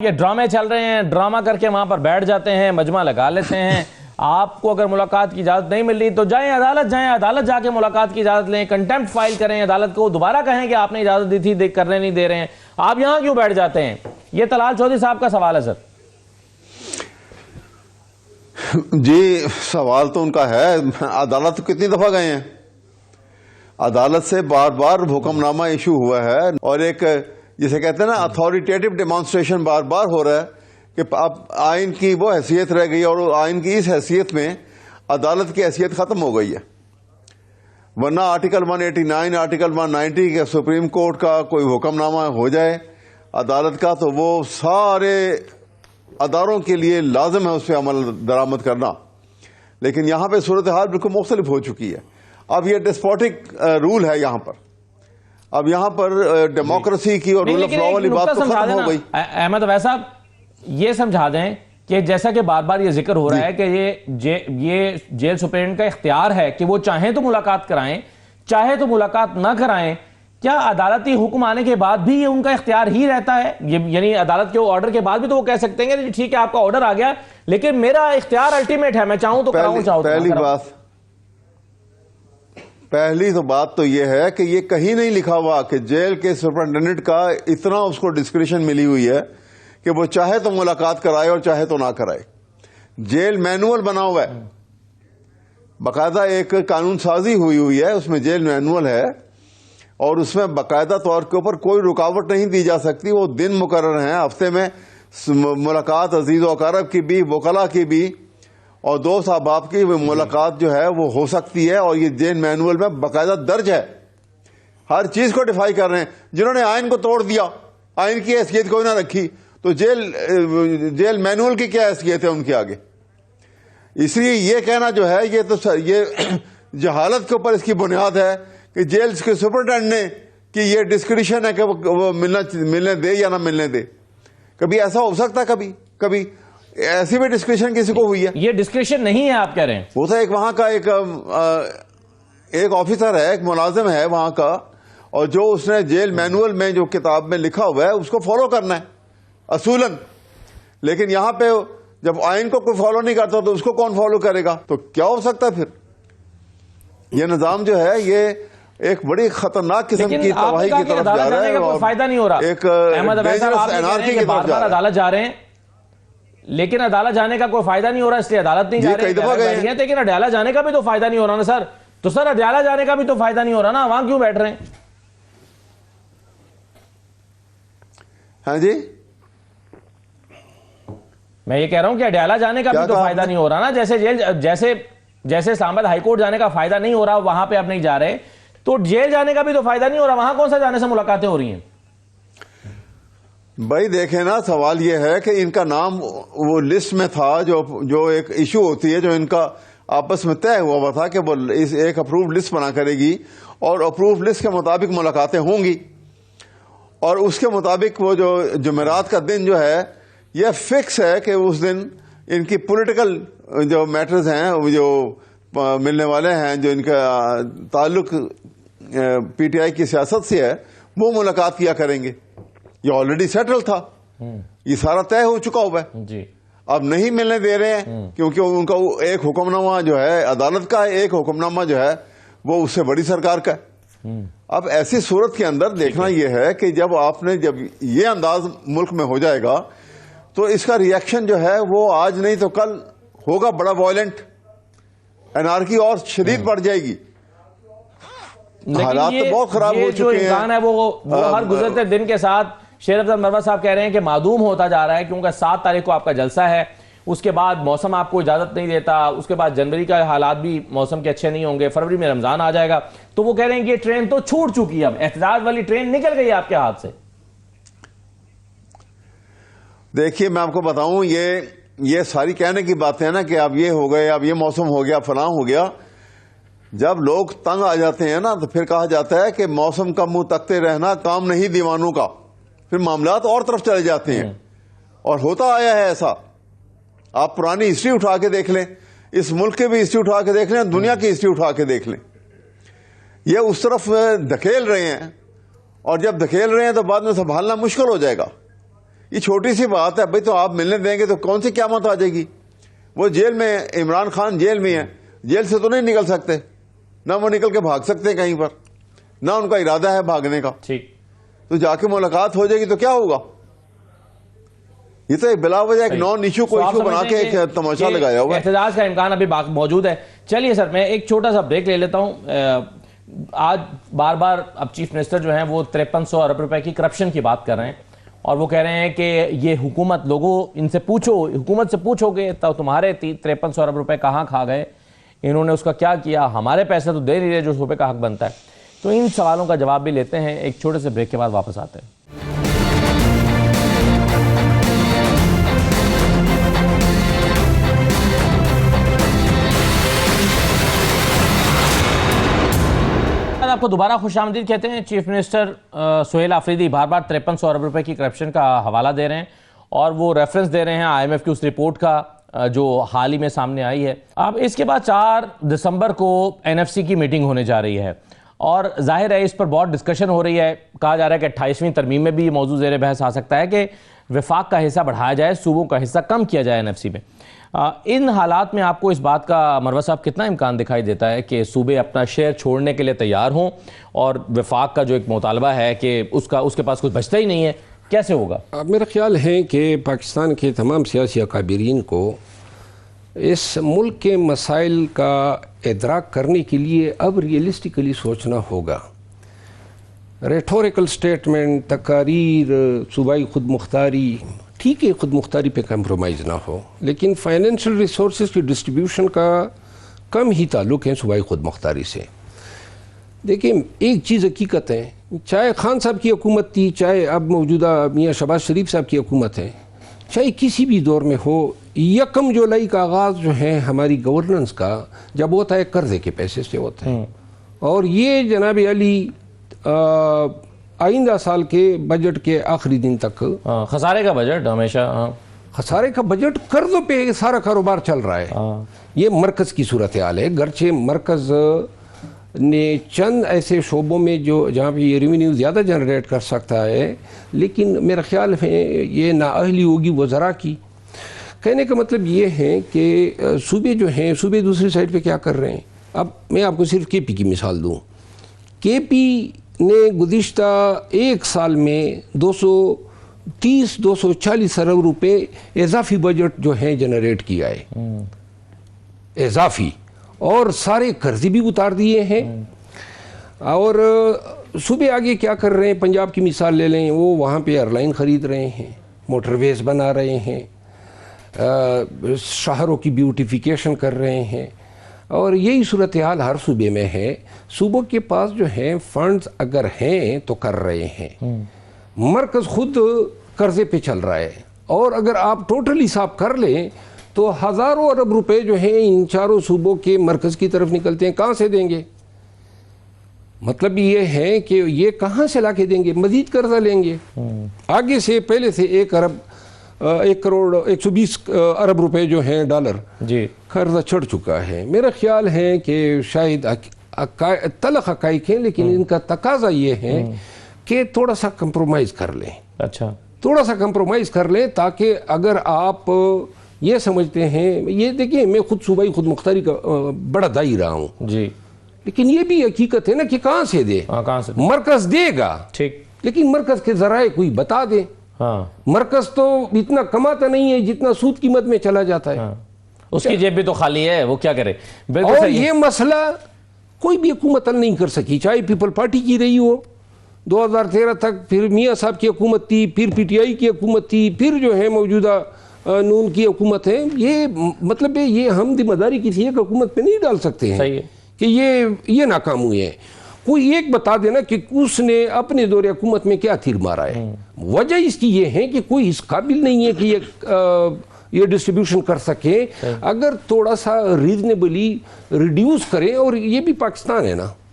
یہ ڈرامے چل رہے ہیں، ڈرامہ کر کے وہاں پر بیٹھ جاتے ہیں، مجمع لگا لیتے ہیں. آپ کو اگر ملاقات کی اجازت نہیں مل رہی تو جائیں عدالت جا کے ملاقات کی اجازت لیں، کنٹیمپٹ فائل کریں، عدالت کو دوبارہ کہیں کہ آپ نے اجازت دی تھی، کرنے نہیں دے رہے ہیں. آپ یہاں کیوں بیٹھ جاتے ہیں؟ یہ طلال چودھری صاحب کا سوال ہے سر. جی سوال تو ان کا ہے. عدالت کتنی دفعہ گئے ہیں؟ عدالت سے بار بار حکم نامہ ایشو ہوا ہے اور ایک جسے کہتے ہیں نا اتھارٹیٹیو ڈیمانسٹریشن بار بار ہو رہا ہے کہ اب آئین کی وہ حیثیت رہ گئی اور آئین کی اس حیثیت میں عدالت کی حیثیت ختم ہو گئی ہے. ورنہ آرٹیکل 189 آرٹیکل 190 کے سپریم کورٹ کا کوئی حکم نامہ ہو جائے عدالت کا تو وہ سارے اداروں کے لیے لازم ہے اس پہ عمل درآمد کرنا. لیکن یہاں پہ صورتحال بالکل مختلف ہو چکی ہے. اب یہ ڈسپوٹک رول ہے یہاں پر. اب یہاں پر ڈیموکریسی کی اور رول آف لا والی بات تو ختم ہو گئی. احمد اویس صاحب یہ سمجھا دیں کہ جیسا کہ بار بار یہ ذکر ہو رہا ہے کہ یہ جیل سپرنٹینڈنٹ کا اختیار ہے کہ وہ چاہیں تو ملاقات کرائیں چاہے تو ملاقات نہ کرائیں. کیا عدالتی حکم آنے کے بعد بھی یہ ان کا اختیار ہی رہتا ہے؟ یعنی عدالت کے آرڈر کے بعد بھی تو وہ کہہ سکتے ہیں کہ ٹھیک ہے آپ کا آرڈر آ گیا لیکن میرا اختیار الٹیمیٹ ہے، میں چاہوں تو کراؤں چاہوں تو پہلی تو بات تو یہ ہے کہ یہ کہیں نہیں لکھا ہوا کہ جیل کے سپرنٹینڈنٹ کا اتنا اس کو ڈسکریشن ملی ہوئی ہے کہ وہ چاہے تو ملاقات کرائے اور چاہے تو نہ کرائے. جیل مینول بنا ہوا ہے، باقاعدہ ایک قانون سازی ہوئی ہے، اس میں جیل مینول ہے اور اس میں باقاعدہ طور کے اوپر کوئی رکاوٹ نہیں دی جا سکتی. وہ دن مقرر ہیں ہفتے میں ملاقات عزیز و اقارب کی بھی، وکلاء کی بھی اور دوست احباب کی ملاقات جو ہے وہ ہو سکتی ہے اور یہ جیل مینول میں باقاعدہ درج ہے. ہر چیز کو ڈیفائی کر رہے ہیں. جنہوں نے آئین کو توڑ دیا، آئین کی حیثیت کوئی نہ رکھی، تو جیل مینول کی کیا حیثیت ہے ان کے آگے؟ اس لیے یہ کہنا جو ہے یہ جہالت کے اوپر اس کی بنیاد ہے کہ جیل کے سپرنٹینڈنٹ نے کہ یہ ڈسکریشن ہے کہ وہ ملنے دے یا نہ ملنے دے. کبھی ایسا ہو سکتا ہے؟ کبھی ایسی بھی ڈسکریشن کسی کو ہوئی ہے؟ یہ ڈسکریشن نہیں ہے آپ کہہ رہے ہیں. وہ تھا ایک وہاں کا ایک آفیسر ہے، ایک ملازم ہے وہاں کا، اور جو اس نے جیل مینول میں جو کتاب میں لکھا ہوا ہے اس کو فالو کرنا ہے اصولاً. لیکن یہاں پہ جب آئین کو کوئی فالو نہیں کرتا تو اس کو کون فالو کرے گا؟ تو کیا ہو سکتا ہے پھر؟ یہ نظام جو ہے یہ ایک بڑی خطرناک قسم کی تباہی کی طرف جا رہا ہے اور فائدہ نہیں ہو رہا. ایک ڈینجرس انارکی کی طرف جا رہا ہے. عدالت جا رہے ہیں لیکن عدالت جانے کا کوئی فائدہ نہیں ہو رہا، اس لیے عدالت نہیں جا رہے ہیں. لیکن عدالت جانے کا بھی تو فائدہ نہیں ہو رہا نا سر. تو سر عدالت جانے کا بھی تو فائدہ نہیں ہو رہا نا، وہاں کیوں بیٹھ رہے ہیں؟ ہاں جی میں یہ کہہ رہا ہوں کہ عدالت جانے کا بھی تو فائدہ نہیں ہو رہا نا. جیسے اسلام آباد ہائی کورٹ جانے کا فائدہ نہیں ہو رہا، وہاں پہ آپ نہیں جا رہے، تو جیل جانے کا بھی تو فائدہ نہیں ہو رہا، وہاں کون سا جانے سے ملاقاتیں ہو رہی ہیں؟ بھائی دیکھیں نا، سوال یہ ہے کہ ان کا نام وہ لسٹ میں تھا جو ایک ایشو ہوتی ہے جو ان کا آپس میں طے ہوا تھا کہ وہ ایک اپروو لسٹ بنا کرے گی اور اپروو لسٹ کے مطابق ملاقاتیں ہوں گی اور اس کے مطابق وہ جو جمعرات کا دن جو ہے یہ فکس ہے کہ اس دن ان کی پولیٹیکل جو میٹرز ہیں جو ملنے والے ہیں جو ان کا تعلق پی ٹی آئی کی سیاست سے ہے وہ ملاقات کیا کریں گے. یہ آلریڈی سیٹل تھا، یہ سارا طے ہو چکا ہوا ہے. جی اب نہیں ملنے دے رہے ہیں کیونکہ ان کا ایک حکم نامہ جو ہے عدالت کا، ایک حکم نامہ جو ہے وہ اس سے بڑی سرکار کا ہے. اب ایسی صورت کے اندر دیکھنا یہ ہے کہ جب یہ انداز ملک میں ہو جائے گا تو اس کا ریئیکشن جو ہے وہ آج نہیں تو کل ہوگا بڑا وائلنٹ. انارکی اور شدید بڑھ جائے گی. حالات تو بہت خراب ہو چکے ہیں. جو امکان ہے وہ ہر گزرتے دن کے ساتھ شیر افضل مروت صاحب کہہ رہے ہیں کہ معدوم ہوتا جا رہا ہے، کیونکہ 7 تاریخ کو آپ کا جلسہ ہے، اس کے بعد موسم آپ کو اجازت نہیں دیتا، اس کے بعد جنوری کا حالات بھی موسم کے اچھے نہیں ہوں گے، فروری میں رمضان آ جائے گا. تو وہ کہہ رہے ہیں کہ یہ ٹرین تو چھوٹ چکی ہے، اب احتجاج والی ٹرین نکل گئی آپ کے ہاتھ سے. دیکھیے میں آپ کو بتاؤں، یہ ساری کہنے کی باتیں ہیں نا کہ اب یہ ہو گئے، اب یہ موسم ہو گیا، فلاں ہو گیا. جب لوگ تنگ آ جاتے ہیں نا تو پھر کہا جاتا ہے کہ موسم کا منہ تکتے رہنا کام نہیں دیوانوں کا. پھر معاملات اور طرف چلے جاتے ہیں اور ہوتا آیا ہے ایسا. آپ پرانی ہسٹری اٹھا کے دیکھ لیں، اس ملک کی بھی ہسٹری اٹھا کے دیکھ لیں، دنیا کی ہسٹری اٹھا کے دیکھ لیں. یہ اس طرف دھکیل رہے ہیں اور جب دھکیل رہے ہیں تو بعد میں سنبھالنا مشکل ہو جائے گا. یہ چھوٹی سی بات ہے بھائی، تو آپ ملنے دیں گے تو کون سی قیامت آ جائے گی؟ وہ جیل میں، عمران خان جیل میں ہے، جیل سے تو نہیں نکل سکتے، نہ وہ نکل کے بھاگ سکتے کہیں پر، نہ ان کا ارادہ ہے بھاگنے کا. ٹھیک. تو جا کے ملاقات ہو جائے گی تو کیا ہوگا؟ یہ تو ایک بلا وجہ ایک نان ایشو کو ایشو بنا کے ایک تماشا لگایا ہوا ہے. احتجاج کا امکان ابھی موجود ہے. چلیے سر، میں ایک چھوٹا سا بریک لے لیتا ہوں. آج بار بار اب چیف منسٹر جو ہیں وہ 5300 ارب روپے کی کرپشن کی بات کر رہے ہیں، اور وہ کہہ رہے ہیں کہ یہ حکومت، لوگوں ان سے پوچھو، حکومت سے پوچھو گے تو تمہارے 5300 ارب روپے کہاں کھا گئے، انہوں نے اس کا کیا کیا، ہمارے پیسے تو دے نہیں رہے جو روپے کا حق بنتا ہے. تو ان سوالوں کا جواب بھی لیتے ہیں، ایک چھوٹے سے بریک کے بعد واپس آتے ہیں. آپ کو دوبارہ خوش آمدید کہتے ہیں. چیف منسٹر سہیل آفریدی بار بار 5300 ارب روپے کی کرپشن کا حوالہ دے رہے ہیں، اور وہ ریفرنس دے رہے ہیں IMF کی اس رپورٹ کا جو حال ہی میں سامنے آئی ہے. اب اس کے بعد 4 دسمبر کو NFC کی میٹنگ ہونے جا رہی ہے، اور ظاہر ہے اس پر بہت ڈسکشن ہو رہی ہے. کہا جا رہا ہے کہ 28ویں ترمیم میں بھی یہ موضوع زیر بحث آ سکتا ہے کہ وفاق کا حصہ بڑھایا جائے، صوبوں کا حصہ کم کیا جائے NFC میں. ان حالات میں آپ کو اس بات کا مروہ صاحب کتنا امکان دکھائی دیتا ہے کہ صوبے اپنا شیئر چھوڑنے کے لیے تیار ہوں، اور وفاق کا جو ایک مطالبہ ہے کہ اس کے پاس کچھ بچتا ہی نہیں ہے، کیسے ہوگا؟ میرا خیال ہے کہ پاکستان کے تمام سیاسی اکابرین کو اس ملک کے مسائل کا ادراک کرنے کے لیے اب ریئلسٹکلی سوچنا ہوگا. ریٹوریکل سٹیٹمنٹ، تقاریر، صوبائی خود مختاری، ٹھیک ہے خود مختاری پہ کمپرومائز نہ ہو، لیکن فائنینشیل ریسورسز کی ڈسٹریبیوشن کا کم ہی تعلق ہے صوبائی خود مختاری سے. دیکھیں ایک چیز حقیقت ہے، چاہے خان صاحب کی حکومت تھی، چاہے اب موجودہ میاں شہباز شریف صاحب کی حکومت ہے، چاہے کسی بھی دور میں ہو، 1 جولائی کا آغاز جو ہے ہماری گورننس کا جب ہوتا ہے قرضے کے پیسے سے ہوتا ہے. اور یہ جناب علی آئندہ سال کے بجٹ کے آخری دن تک خسارے کا بجٹ ہمیشہ، خسارے کا بجٹ، قرضوں پہ سارا کاروبار چل رہا ہے. یہ مرکز کی صورتحال ہے، گرچہ مرکز نے چند ایسے شعبوں میں جہاں پہ یہ ریونیو زیادہ جنریٹ کر سکتا ہے، لیکن میرا خیال ہے یہ نااہلی ہوگی وزراء کی. کہنے کا مطلب یہ ہے کہ صوبے جو ہیں، صوبے دوسری سائڈ پہ کیا کر رہے ہیں. اب میں آپ کو صرف KP کی مثال دوں. KP نے گزشتہ 1 سال میں 240 ارب روپے اضافی بجٹ جو ہیں جنریٹ کیا ہے، اضافی، اور سارے قرضے بھی اتار دیے ہیں. اور صوبے آگے کیا کر رہے ہیں، پنجاب کی مثال لے لیں، وہ وہاں پہ ایئر لائن خرید رہے ہیں، موٹر ویز بنا رہے ہیں، شہروں کی بیوٹیفیکیشن کر رہے ہیں. اور یہی صورتحال ہر صوبے میں ہے. صوبوں کے پاس جو ہیں فنڈز اگر ہیں تو کر رہے ہیں. مرکز خود قرضے پہ چل رہا ہے، اور اگر آپ ٹوٹل حساب کر لیں تو ہزاروں ارب روپے جو ہیں ان 4 صوبوں کے مرکز کی طرف نکلتے ہیں. کہاں سے دیں گے؟ مطلب یہ ہے کہ یہ کہاں سے لا کے دیں گے؟ مزید قرضہ لیں گے. آگے سے پہلے سے 1 کروڑ 120 ارب روپے جو ہیں ڈالر جی قرضہ چڑھ چکا ہے. میرا خیال ہے کہ شاید تلخ حقائق ہیں، لیکن ان کا تقاضا یہ ہے کہ تھوڑا سا کمپرومائز کر لیں. اچھا، تھوڑا سا کمپرومائز کر لیں، تاکہ اگر آپ یہ سمجھتے ہیں، یہ دیکھیں میں خود صوبائی خود مختاری کا بڑا دائی رہا ہوں جی، لیکن یہ بھی حقیقت ہے نا کہ کہاں سے دے. کہاں سے مرکز دے گا، ٹھیک، لیکن مرکز کے ذرائع کوئی بتا دے. مرکز تو اتنا کماتا نہیں ہے جتنا سود قیمت میں چلا جاتا ہے. اس کی جیب بھی تو خالی ہے، وہ کیا کرے. اور یہ مسئلہ کوئی بھی حکومت حل نہیں کر سکی، چاہے پیپل پارٹی کی رہی ہو 2013 تک، پھر میاں صاحب کی حکومت تھی، پھر PTI کی حکومت تھی، پھر جو ہے موجودہ نون کی حکومت ہے. یہ مطلب ہے یہ ہم ذمہ داری کسی ایک حکومت پہ نہیں ڈال سکتے ہیں کہ یہ ناکام ہوئے ہیں. کوئی ایک بتا دینا کہ اس نے اپنے دور حکومت میں کیا تیر مارا ہے. وجہ اس کی یہ ہے کہ کوئی اس قابل نہیں ہے کہ یہ ڈسٹریبیوشن کر سکے. اگر تھوڑا سا ریزنیبلی ریڈیوس کریں، اور یہ بھی پاکستان ہے نا.